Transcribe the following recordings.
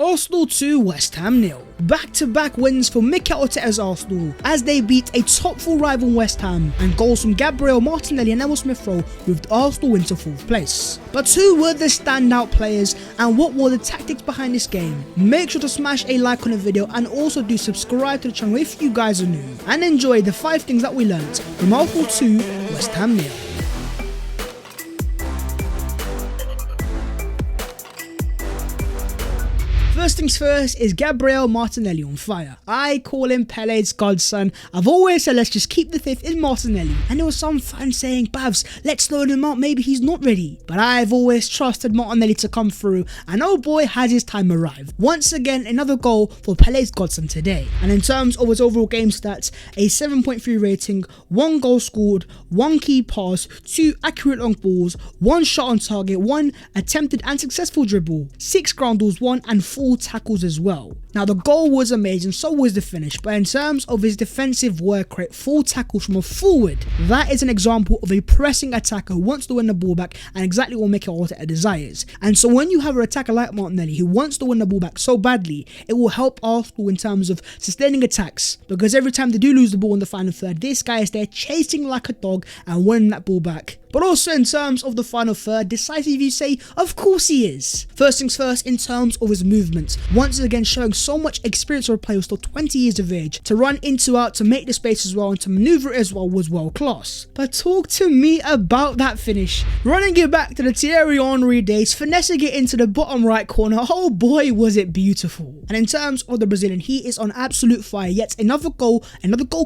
Arsenal 2, West Ham 0. Back-to-back wins for Mikel Arteta's Arsenal as they beat a top 4 rival West Ham, and goals from Gabriel, Martinelli and Smith Rowe moved Arsenal into 4th place. But who were the standout players and what were the tactics behind this game? Make sure to smash a like on the video and also do subscribe to the channel if you guys are new, and enjoy the 5 things that we learnt from Arsenal 2, West Ham 0. First things first is Gabriel Martinelli on fire. I call him Pele's godson. I've always said let's just keep the faith in Martinelli, and there was some fans saying, Babs, let's load him out, maybe he's not ready. But I've always trusted Martinelli to come through, and oh boy has his time arrived. Once again, another goal for Pele's godson today. And in terms of his overall game stats, a 7.3 rating, 1 goal scored, 1 key pass, 2 accurate long balls, 1 shot on target, 1 attempted and successful dribble, 6 ground balls won, and 4 tackles as well. Now the goal was amazing, so was the finish, but in terms of his defensive work rate, 4 tackles from a forward, that is an example of a pressing attacker who wants to win the ball back, and exactly what Mikel Arteta desires. And so when you have an attacker like Martinelli who wants to win the ball back so badly, it will help Arsenal in terms of sustaining attacks, because every time they do lose the ball in the final third, this guy is there chasing like a dog and winning that ball back. But also in terms of the final third, decisive you say, of course he is. First things first, in terms of his movement, once again showing so much experience for a player who's still 20 years of age, to run into out, to make the space as well, and to maneuver it as well was world class. But talk to me about that finish. Running it back to the Thierry Henry days, finessing it into the bottom right corner, oh boy was it beautiful. And in terms of the Brazilian, he is on absolute fire, yet another goal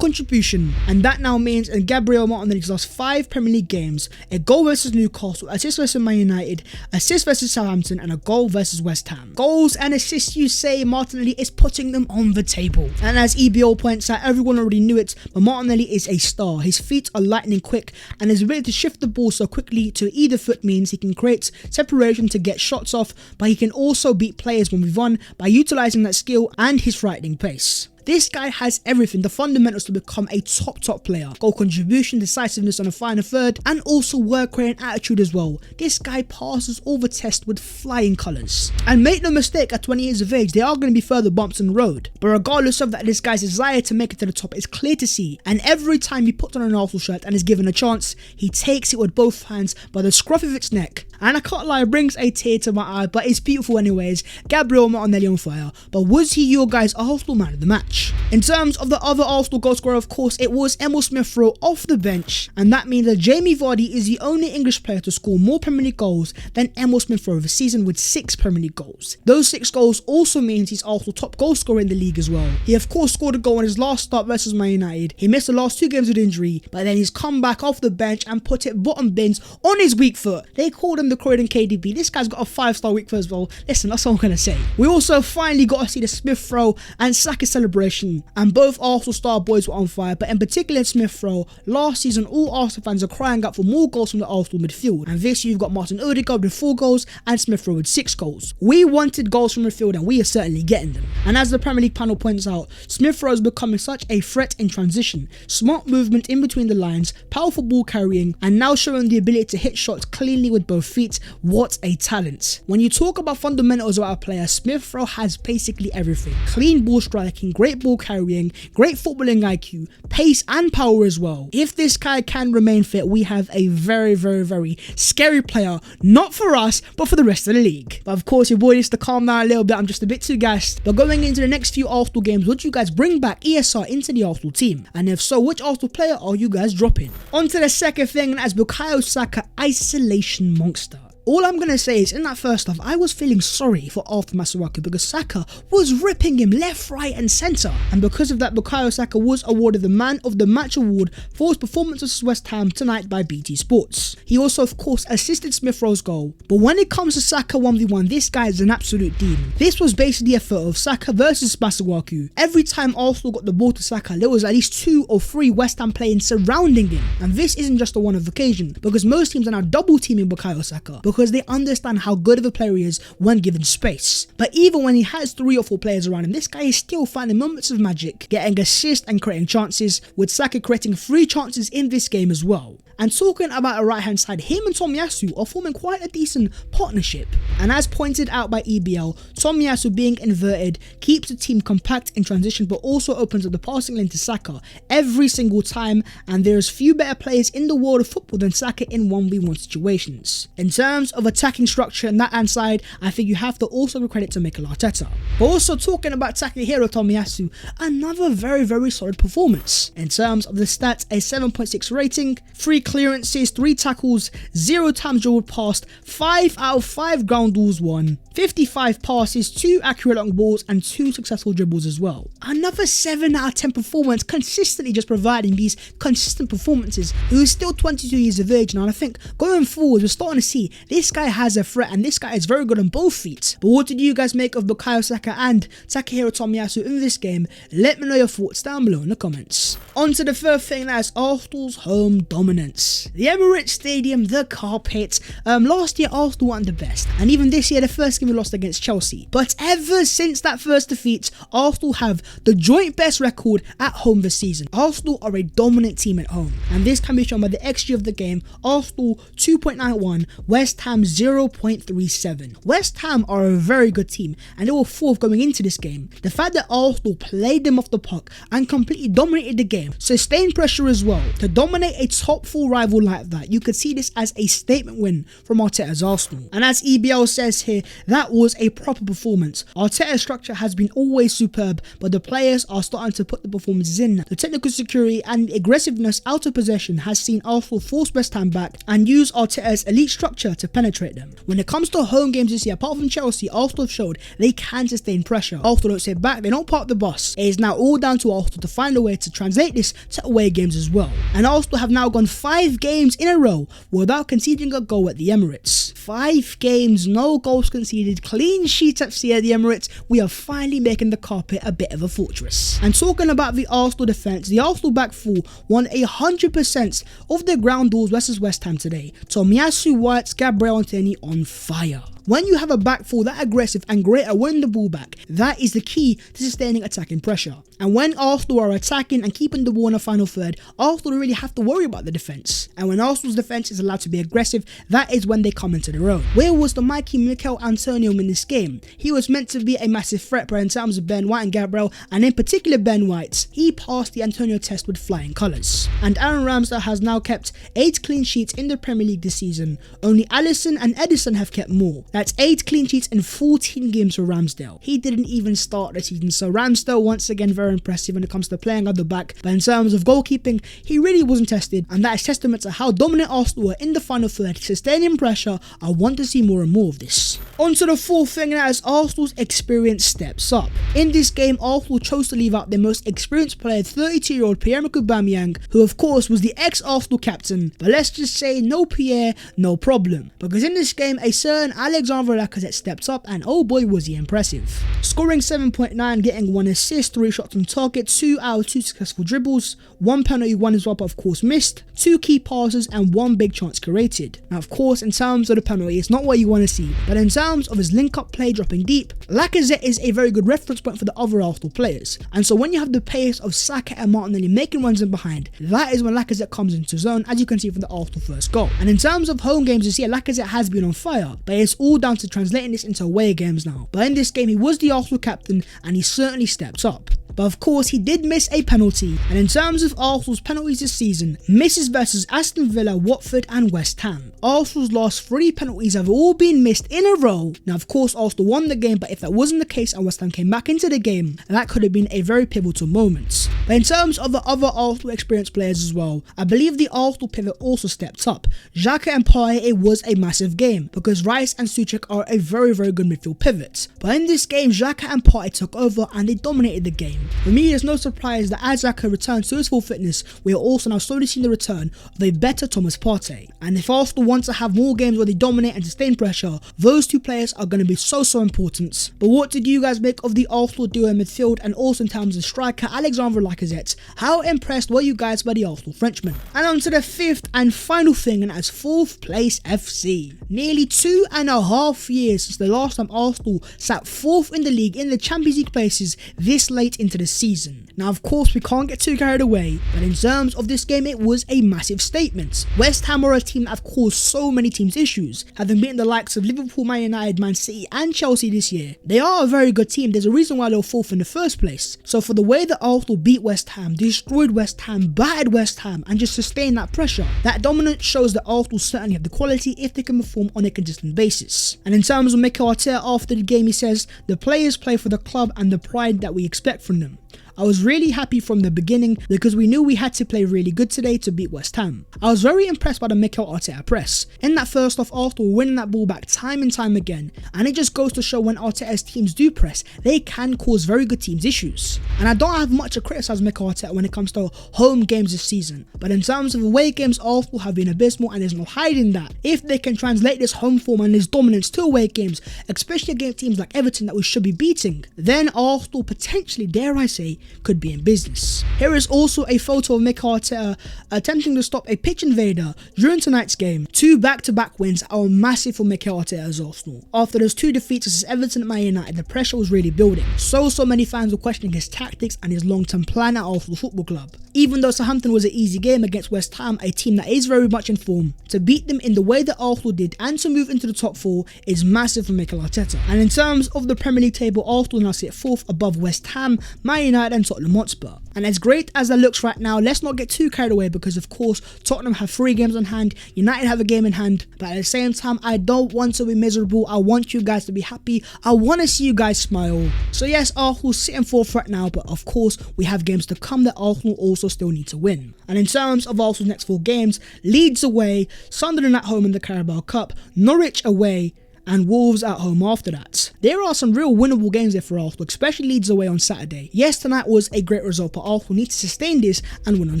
contribution. And that now means in Gabriel Martinelli's last 5 Premier League games, a goal versus Newcastle, assist versus Man United, assist versus Southampton, and a goal versus West Ham. Goals and assists, you say, Martinelli is putting them on the table. And as EBO points out, everyone already knew it, but Martinelli is a star. His feet are lightning quick, and his ability to shift the ball so quickly to either foot means he can create separation to get shots off, but he can also beat players when we run by utilising that skill and his frightening pace. This guy has everything, the fundamentals to become a top player. Goal contribution, decisiveness on the final third, and also work rate and attitude as well. This guy passes all the tests with flying colours. And make no mistake, at 20 years of age, there are going to be further bumps in the road. But regardless of that, this guy's desire to make it to the top is clear to see. And every time he puts on an Arsenal shirt and is given a chance, he takes it with both hands by the scruff of its neck. And I can't lie, it brings a tear to my eye, but it's beautiful anyways. Gabriel Martinelli on fire. But was he your guys' Arsenal man of the match? In terms of the other Arsenal goal scorer, of course, it was Smith Rowe off the bench, and that means that Jamie Vardy is the only English player to score more Premier League goals than Smith Rowe this season with 6 Premier League goals. Those 6 goals also means he's Arsenal top goal scorer in the league as well. He of course scored a goal on his last start versus Man United. He missed the last 2 games with injury, but then he's come back off the bench and put it bottom bins on his weak foot. They called him the Croydon KDB. This guy's got a 5-star weak foot as well. Listen, that's all I'm gonna say. We also finally got to see the Smith Rowe and SAKA celebration, and both Arsenal star boys were on fire, but in particular Smith Rowe. Last season, all Arsenal fans are crying out for more goals from the Arsenal midfield, and this year you've got Martin Odegaard with 4 goals and Smith Rowe with 6 goals. We wanted goals from midfield, and we are certainly getting them. And as the Premier League panel points out, Smith Rowe is becoming such a threat in transition. Smart movement in between the lines, powerful ball carrying, and now showing the ability to hit shots cleanly with both feet. What a talent. When you talk about fundamentals about a player, Smith Rowe has basically everything. Clean ball striking, great ball carrying, great footballing IQ, pace and power as well. If this guy can remain fit, we have a very scary player, not for us, but for the rest of the league. But of course, your boy needs to calm down a little bit. I'm just a bit too gassed. But going into the next few Arsenal games, would you guys bring back ESR into the Arsenal team? And if so, which Arsenal player are you guys dropping? On to the second thing, and as Bukayo Saka, isolation monster. All I'm going to say is, in that first half, I was feeling sorry for Arthur Masuaku because Saka was ripping him left, right and centre. And because of that, Bukayo Saka was awarded the Man of the Match award for his performance versus West Ham tonight by BT Sports. He also, of course, assisted Smith Rowe's goal. But when it comes to Saka 1v1, this guy is an absolute demon. This was basically a photo of Saka versus Masuaku. Every time Arsenal got the ball to Saka, there was at least 2 or 3 West Ham players surrounding him. And this isn't just a one-off occasion, because most teams are now double teaming Bukayo Saka, because they understand how good of a player he is when given space. But even when he has 3 or 4 players around him, this guy is still finding moments of magic, getting assists and creating chances, with Saka creating 3 chances in this game as well. And talking about a right hand side, him and Tomiyasu are forming quite a decent partnership. And as pointed out by EBL, Tomiyasu being inverted keeps the team compact in transition, but also opens up the passing lane to Saka every single time, and there's few better players in the world of football than Saka in 1v1 situations. In terms of attacking structure in that hand side, I think you have to also give credit to Mikel Arteta. But also talking about Takehiro Tomiyasu, another very solid performance. In terms of the stats, a 7.6 rating, 3 clearances, 3 tackles, 0 times dribbled past, 5 out of 5 ground duels won, 55 passes, 2 accurate long balls and 2 successful dribbles as well. Another 7 out of 10 performance, consistently just providing these consistent performances. He was still 22 years of age now, and I think going forward we're starting to see this guy has a threat, and this guy is very good on both feet. But what did you guys make of Bukayo Saka and Takehiro Tomiyasu in this game? Let me know your thoughts down below in the comments. On to the third thing, that is Arsenal's home dominance. The Emirates Stadium, the carpet. Last year Arsenal weren't the best, and even this year the first game we lost against Chelsea. But ever since that first defeat, Arsenal have the joint best record at home this season. Arsenal are a dominant team at home, and this can be shown by the XG of the game. Arsenal 2.91, West Ham 0.37. West Ham are a very good team, and they were 4th going into this game. The fact that Arsenal played them off the puck and completely dominated the game, sustained pressure as well, to dominate a top 4 rival like that, you could see this as a statement win from Arteta's Arsenal. And as EBL says here, that was a proper performance. Arteta's structure has been always superb, but the players are starting to put the performances in. The technical security and aggressiveness out of possession has seen Arsenal force West Ham back and use Arteta's elite structure to penetrate them. When it comes to home games this year, apart from Chelsea, Arsenal have showed they can sustain pressure. Arsenal don't sit back, they don't park the bus. It is now all down to Arsenal to find a way to translate this to away games as well. And Arsenal have now gone 5 games in a row without conceding a goal at the Emirates. 5 games, no goals conceded, clean sheet at sea at the Emirates. We are finally making the carpet a bit of a fortress. And talking about the Arsenal defence, the Arsenal back 4 won 100% of their ground duels versus West Ham today. Tomiyasu, White, Gabriel Anthony on fire. When you have a back 4 that aggressive and great at winning the ball back, that is the key to sustaining attacking pressure. And when Arsenal are attacking and keeping the ball in the final third, Arsenal don't really have to worry about the defence. And when Arsenal's defence is allowed to be aggressive, that is when they come into their own. Where was the mighty Mikel Antonio in this game? He was meant to be a massive threat, but in terms of Ben White and Gabriel, and in particular Ben White, he passed the Antonio test with flying colours. And Aaron Ramsdale has now kept 8 clean sheets in the Premier League this season. Only Alisson and Edison have kept more. That's 8 clean sheets in 14 games for Ramsdale. He didn't even start the season, so Ramsdale once again very impressive when it comes to playing at the back. But in terms of goalkeeping, he really wasn't tested, and that is testament to how dominant Arsenal were in the final third, sustaining pressure. I want to see more and more of this. On to the fourth thing, and that is Arsenal's experience steps up. In this game, Arsenal chose to leave out their most experienced player, 32-year-old Pierre-Emerick Aubameyang, who of course was the ex-Arsenal captain. But let's just say no Pierre, no problem. Because in this game, a certain Alexandre Lacazette stepped up, and oh boy was he impressive. Scoring 7.9, getting 1 assist, 3 shots on target, 2 out of 2 successful dribbles, 1 penalty, 1 as well, but of course missed, 2 key passes and 1 big chance created. Now of course, in terms of the penalty, it's not what you want to see, but in terms of his link-up play dropping deep, Lacazette is a very good reference point for the other Arsenal players. And so when you have the pace of Saka and Martinelli making runs in behind, that is when Lacazette comes into zone, as you can see from the Arsenal first goal. And in terms of home games this year, Lacazette has been on fire, but it's all down to translating this into away games now. But in this game, he was the Arsenal captain, and he certainly stepped up. But of course, he did miss a penalty. And in terms of Arsenal's penalties this season, misses versus Aston Villa, Watford and West Ham. Arsenal's last 3 penalties have all been missed in a row. Now of course, Arsenal won the game, but if that wasn't the case and West Ham came back into the game, that could have been a very pivotal moment. But in terms of the other Arsenal experienced players as well, I believe the Arsenal pivot also stepped up. Xhaka and Partey, it was a massive game, because Rice and Souček are a very good midfield pivot. But in this game, Xhaka and Partey took over and they dominated the game. For me, it's no surprise that as Xhaka returns to his full fitness, we are also now slowly seeing the return of a better Thomas Partey. And if Arsenal want to have more games where they dominate and sustain pressure, those 2 players are going to be so important. But what did you guys make of the Arsenal duo in midfield, and also in terms of striker Alexandre Lacazette? How impressed were you guys by the Arsenal Frenchman? And on to the 5th and final thing, and that's 4th place FC. Nearly 2.5 years since the last time Arsenal sat 4th in the league in the Champions League places this late into into the season. Now of course we can't get too carried away, but in terms of this game it was a massive statement. West Ham are a team that have caused so many teams issues, having beaten the likes of Liverpool, Man United, Man City and Chelsea this year. They are a very good team, there's a reason why they were 4th in the first place. So for the way that Arsenal beat West Ham, destroyed West Ham, battered West Ham and just sustained that pressure, that dominance shows that Arsenal certainly have the quality if they can perform on a consistent basis. And in terms of Mikel Arteta after the game, he says, "The players play for the club and the pride that we expect from them. I was really happy from the beginning because we knew we had to play really good today to beat West Ham." I was very impressed by the Mikel Arteta press. In that first half, Arsenal were winning that ball back time and time again, and it just goes to show when Arteta's teams do press, they can cause very good teams issues. And I don't have much to criticise Mikel Arteta when it comes to home games this season, but in terms of away games, Arsenal have been abysmal and there's no hiding that. If they can translate this home form and this dominance to away games, especially against teams like Everton that we should be beating, then Arsenal potentially, dare I say, could be in business. Here is also a photo of Mikel Arteta attempting to stop a pitch invader during tonight's game. 2 back-to-back wins are massive for Mikel Arteta's Arsenal. After those 2 defeats against Everton and Man United, the pressure was really building. So many fans were questioning his tactics and his long-term plan at Arsenal Football Club. Even though Southampton was an easy game against West Ham, a team that is very much in form, to beat them in the way that Arsenal did and to move into the top 4 is massive for Mikel Arteta. And in terms of the Premier League table, Arsenal now sit 4th above West Ham, Man United and Tottenham Hotspur. And as great as that looks right now, let's not get too carried away because of course Tottenham have 3 games on hand, United have a game in hand, but at the same time I don't want to be miserable. I want you guys to be happy. I want to see you guys smile. So yes, Arsenal sitting 4th right now, but of course we have games to come that Arsenal also still need to win. And in terms of Arsenal's next 4 games, Leeds away, Sunderland at home in the Carabao Cup, Norwich away, and Wolves at home after that. There are some real winnable games there for Arsenal, especially Leeds away on Saturday. Yes, tonight was a great result, but Arsenal need to sustain this and win on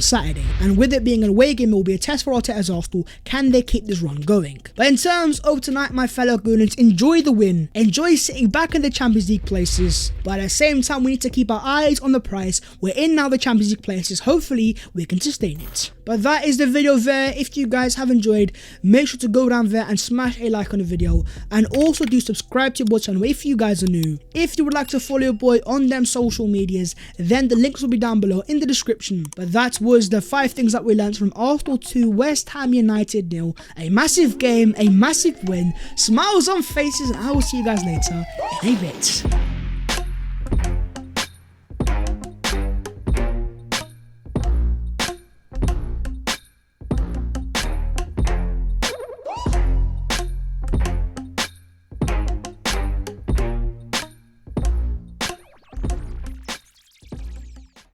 Saturday. And with it being an away game, it will be a test for Arteta's Arsenal. Can they keep this run going? But in terms of tonight, my fellow Gooners, enjoy the win. Enjoy sitting back in the Champions League places. But at the same time, we need to keep our eyes on the prize. We're in now the Champions League places. Hopefully, we can sustain it. But that is the video there. If you guys have enjoyed, make sure to go down there and smash a like on the video. And also do subscribe to your channel if you guys are new. If you would like to follow your boy on them social medias, then the links will be down below in the description. But that was the 5 things that we learned from Arsenal 2, West Ham United 0. A massive game, a massive win, smiles on faces, and I will see you guys later in a bit.